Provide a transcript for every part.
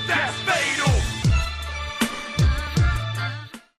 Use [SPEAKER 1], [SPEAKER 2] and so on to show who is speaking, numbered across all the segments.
[SPEAKER 1] That's fatal.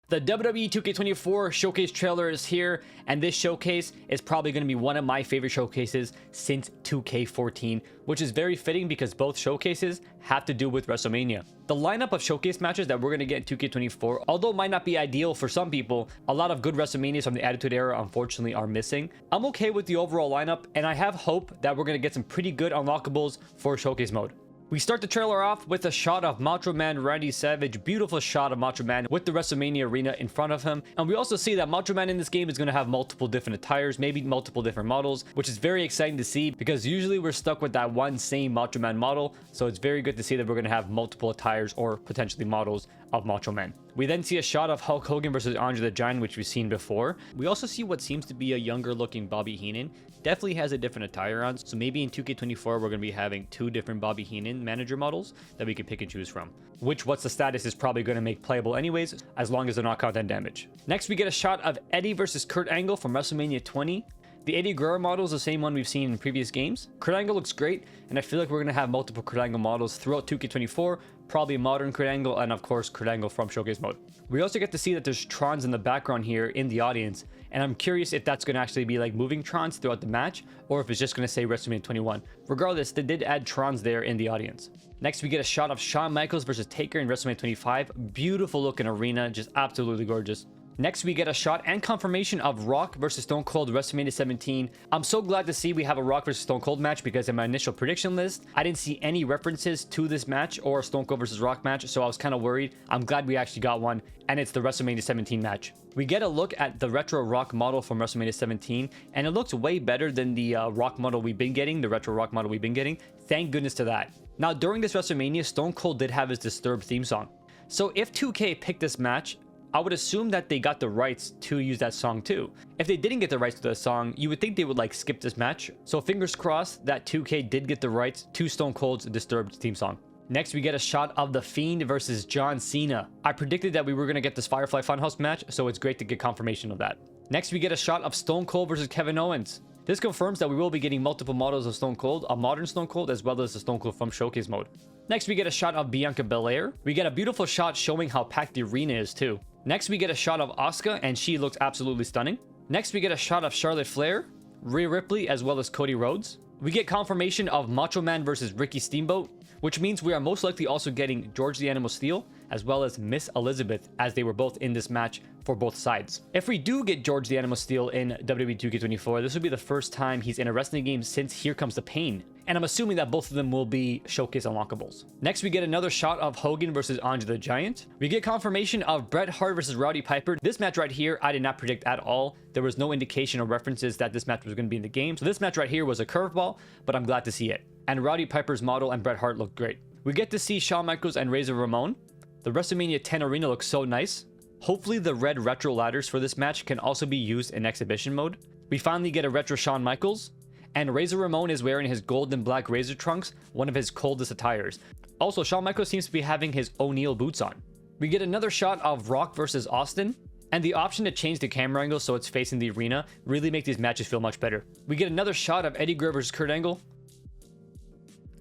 [SPEAKER 2] The WWE 2K24 showcase trailer is here, and this showcase is probably going to be one of my favorite showcases since 2K14, which is very fitting because both showcases have to do with WrestleMania. The lineup of showcase matches that we're going to get in 2K24, although might not be ideal for some people, a lot of good WrestleManias from the Attitude Era unfortunately are missing. I'm okay with the overall lineup, and I have hope that we're going to get some pretty good unlockables for showcase mode. We start the trailer off with a shot of Macho Man Randy Savage, beautiful shot of Macho Man with the WrestleMania arena in front of him. And we also see that Macho Man in this game is going to have multiple different attires, maybe multiple different models, which is very exciting to see because usually we're stuck with that one same Macho Man model. So it's very good to see that we're going to have multiple attires or potentially models of Macho Man. We then see a shot of Hulk Hogan versus Andre the Giant, which we've seen before. We also see what seems to be a younger looking Bobby Heenan. Definitely has a different attire on, so maybe in 2K24 we're going to be having two different Bobby Heenan manager models that we can pick and choose from, which what's the status is probably going to make playable anyways, as long as they're not content damage. Next we get a shot of Eddie versus Kurt Angle from WrestleMania 20. The Eddie Guerrero model is the same one we've seen in previous games. Kurt Angle looks great, and I feel like we're going to have multiple Kurt Angle models throughout 2K24, probably modern Kurt Angle, and of course Kurt Angle from Showcase mode. We also get to see that there's Trons in the background here in the audience, and I'm curious if that's going to actually be like moving Trons throughout the match, or if it's just going to say WrestleMania 21. Regardless, they did add Trons there in the audience. Next, we get a shot of Shawn Michaels versus Taker in WrestleMania 25. Beautiful looking arena, just absolutely gorgeous. Next, we get a shot and confirmation of Rock versus Stone Cold WrestleMania 17. I'm so glad to see we have a Rock versus Stone Cold match because in my initial prediction list, I didn't see any references to this match or Stone Cold versus Rock match, so I was kind of worried. I'm glad we actually got one, and it's the WrestleMania 17 match. We get a look at the retro Rock model from WrestleMania 17, and it looks way better than the Rock model we've been getting, the retro Rock model we've been getting. Thank goodness to that. Now, during this WrestleMania, Stone Cold did have his Disturbed theme song. So if 2K picked this match, I would assume that they got the rights to use that song too. If they didn't get the rights to the song, you would think they would like skip this match. So fingers crossed that 2K did get the rights to Stone Cold's Disturbed theme song. Next, we get a shot of The Fiend versus John Cena. I predicted that we were going to get this Firefly Funhouse match, so it's great to get confirmation of that. Next, we get a shot of Stone Cold versus Kevin Owens. This confirms that we will be getting multiple models of Stone Cold, a modern Stone Cold, as well as the Stone Cold from Showcase mode. Next, we get a shot of Bianca Belair. We get a beautiful shot showing how packed the arena is too. Next, we get a shot of Asuka, and she looks absolutely stunning. Next, we get a shot of Charlotte Flair, Rhea Ripley, as well as Cody Rhodes. We get confirmation of Macho Man versus Ricky Steamboat, which means we are most likely also getting George the Animal Steele, as well as Miss Elizabeth, as they were both in this match for both sides. If we do get George the Animal Steele in WWE 2K24, this will be the first time he's in a wrestling game since Here Comes the Pain. And I'm assuming that both of them will be showcase unlockables. Next, we get another shot of Hogan versus Andre the Giant. We get confirmation of Bret Hart versus Roddy Piper. This match right here, I did not predict at all. There was no indication or references that this match was going to be in the game. So this match right here was a curveball, but I'm glad to see it. And Roddy Piper's model and Bret Hart look great. We get to see Shawn Michaels and Razor Ramon. The WrestleMania 10 arena looks so nice. Hopefully the red retro ladders for this match can also be used in exhibition mode. We finally get a retro Shawn Michaels. And Razor Ramon is wearing his gold and black Razor trunks, one of his coldest attires. Also, Shawn Michaels seems to be having his O'Neal boots on. We get another shot of Rock versus Austin. And the option to change the camera angle so it's facing the arena really make these matches feel much better. We get another shot of Eddie Guerrero versus Kurt Angle.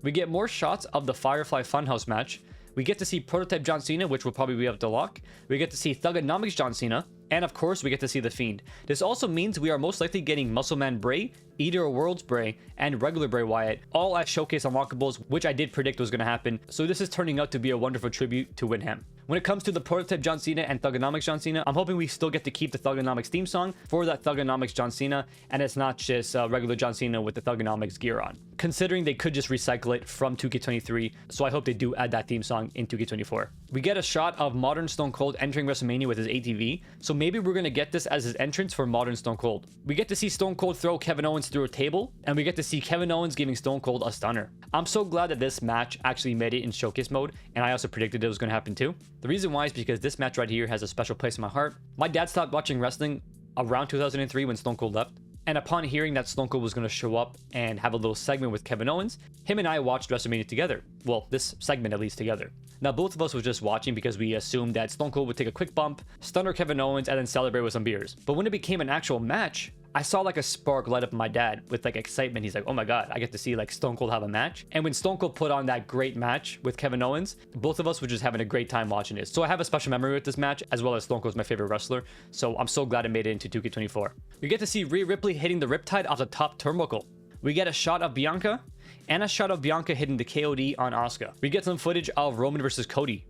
[SPEAKER 2] We get more shots of the Firefly Funhouse match. We get to see Prototype John Cena, which will probably be able to lock. We get to see Thuganomics John Cena. And of course, we get to see The Fiend. This also means we are most likely getting Muscle Man Bray, Eater of Worlds Bray, and regular Bray Wyatt, all as showcase unlockables, which I did predict was going to happen. So this is turning out to be a wonderful tribute to Windham. When it comes to the Prototype John Cena and Thuganomics John Cena, I'm hoping we still get to keep the Thuganomics theme song for that Thuganomics John Cena, and it's not just regular John Cena with the Thuganomics gear on. Considering they could just recycle it from 2K23, so I hope they do add that theme song in 2K24. We get a shot of modern Stone Cold entering WrestleMania with his ATV, so maybe we're going to get this as his entrance for modern Stone Cold. We get to see Stone Cold throw Kevin Owens through a table, and we get to see Kevin Owens giving Stone Cold a stunner. I'm so glad that this match actually made it in showcase mode, and I also predicted it was going to happen too. The reason why is because this match right here has a special place in my heart. My dad stopped watching wrestling around 2003 when Stone Cold left. And upon hearing that Stone Cold was going to show up and have a little segment with Kevin Owens, him and I watched WrestleMania together. Well, this segment at least together. Now, both of us were just watching because we assumed that Stone Cold would take a quick bump, stunner Kevin Owens, and then celebrate with some beers. But when it became an actual match, I saw like a spark light up in my dad with like excitement. He's like, oh my God, I get to see like Stone Cold have a match. And when Stone Cold put on that great match with Kevin Owens, both of us were just having a great time watching it. So I have a special memory with this match, as well as Stone Cold's my favorite wrestler. So I'm so glad it made it into 2K24. We get to see Rhea Ripley hitting the Riptide off the top turnbuckle. We get a shot of Bianca and a shot of Bianca hitting the KOD on Asuka. We get some footage of Roman versus Cody.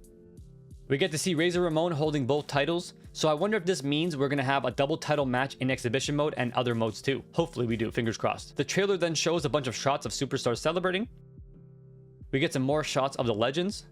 [SPEAKER 2] We get to see Razor Ramon holding both titles, so I wonder if this means we're going to have a double title match in exhibition mode and other modes too. Hopefully we do, fingers crossed. The trailer then shows a bunch of shots of superstars celebrating. We get some more shots of the legends.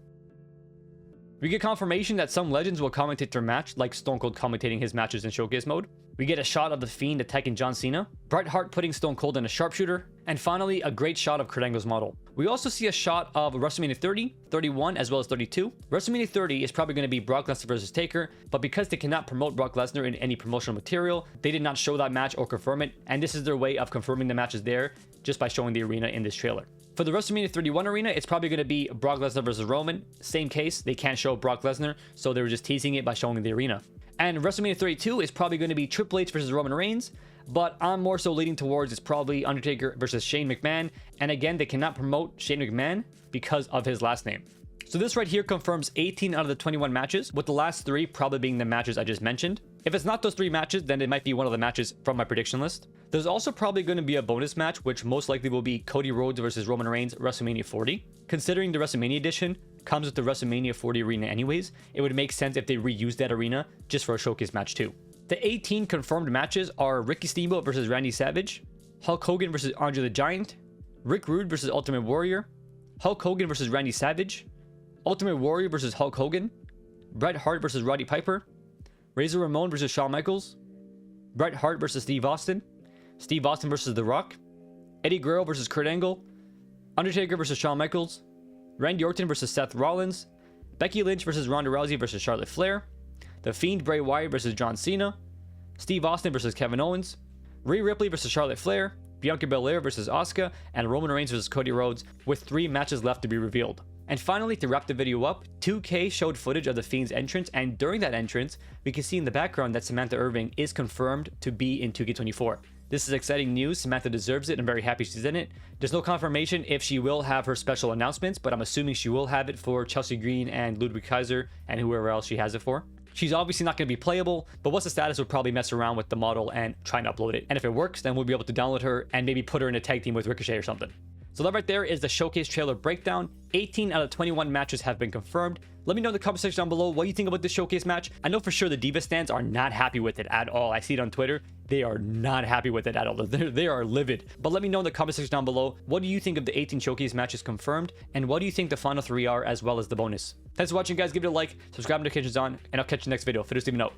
[SPEAKER 2] We get confirmation that some legends will commentate their match, like Stone Cold commentating his matches in showcase mode. We get a shot of The Fiend attacking John Cena, Bret Hart putting Stone Cold in a sharpshooter, and finally a great shot of Kurt Angle's model. We also see a shot of WrestleMania 30, 31, as well as 32. WrestleMania 30 is probably going to be Brock Lesnar versus Taker, but because they cannot promote Brock Lesnar in any promotional material, they did not show that match or confirm it, and this is their way of confirming the matches there just by showing the arena in this trailer. For the WrestleMania 31 arena, it's probably going to be Brock Lesnar versus Roman. Same case, they can't show Brock Lesnar, so they were just teasing it by showing the arena. And WrestleMania 32 is probably going to be Triple H versus Roman Reigns, but I'm more so leaning towards it's probably Undertaker versus Shane McMahon. And again, they cannot promote Shane McMahon because of his last name. So this right here confirms 18 out of the 21 matches, with the last 3 probably being the matches I just mentioned. If it's not those 3 matches, then it might be one of the matches from my prediction list. There's also probably going to be a bonus match, which most likely will be Cody Rhodes versus Roman Reigns WrestleMania 40. Considering the WrestleMania edition comes with the WrestleMania 40 arena anyways, it would make sense if they reuse that arena just for a showcase match too. The 18 confirmed matches are Ricky Steamboat versus Randy Savage, Hulk Hogan versus Andre the Giant, Rick Rude versus Ultimate Warrior, Hulk Hogan versus Randy Savage, Ultimate Warrior versus Hulk Hogan, Bret Hart versus Roddy Piper, Razor Ramon versus Shawn Michaels, Bret Hart versus Steve Austin versus The Rock, Eddie Guerrero versus Kurt Angle, Undertaker versus Shawn Michaels, Randy Orton versus Seth Rollins, Becky Lynch versus Ronda Rousey versus Charlotte Flair, The Fiend Bray Wyatt versus John Cena, Steve Austin versus Kevin Owens, Rhea Ripley versus Charlotte Flair, Bianca Belair versus Asuka, and Roman Reigns versus Cody Rhodes, with 3 matches left to be revealed. And finally, to wrap the video up, 2K showed footage of The Fiend's entrance, and during that entrance, we can see in the background that Samantha Irving is confirmed to be in 2K24. This is exciting news. Samantha deserves it. I'm very happy she's in it. There's no confirmation if she will have her special announcements, but I'm assuming she will have it for Chelsea Green and Ludwig Kaiser and whoever else she has it for. She's obviously not going to be playable, but what's the status? We'll probably mess around with the model and try and upload it. And if it works, then we'll be able to download her and maybe put her in a tag team with Ricochet or something. So that right there is the showcase trailer breakdown. 18 out of 21 matches have been confirmed. Let me know in the comment section down below what you think about this showcase match. I know for sure the Diva stands are not happy with it at all. I see it on Twitter. They are not happy with it at all. They are livid. But let me know in the comment section down below, what do you think of the 18 showcase matches confirmed? And what do you think the final 3 are, as well as the bonus? Thanks for watching, guys. Give it a like, subscribe, notifications on, and I'll catch you next video. Fiddle Steven out.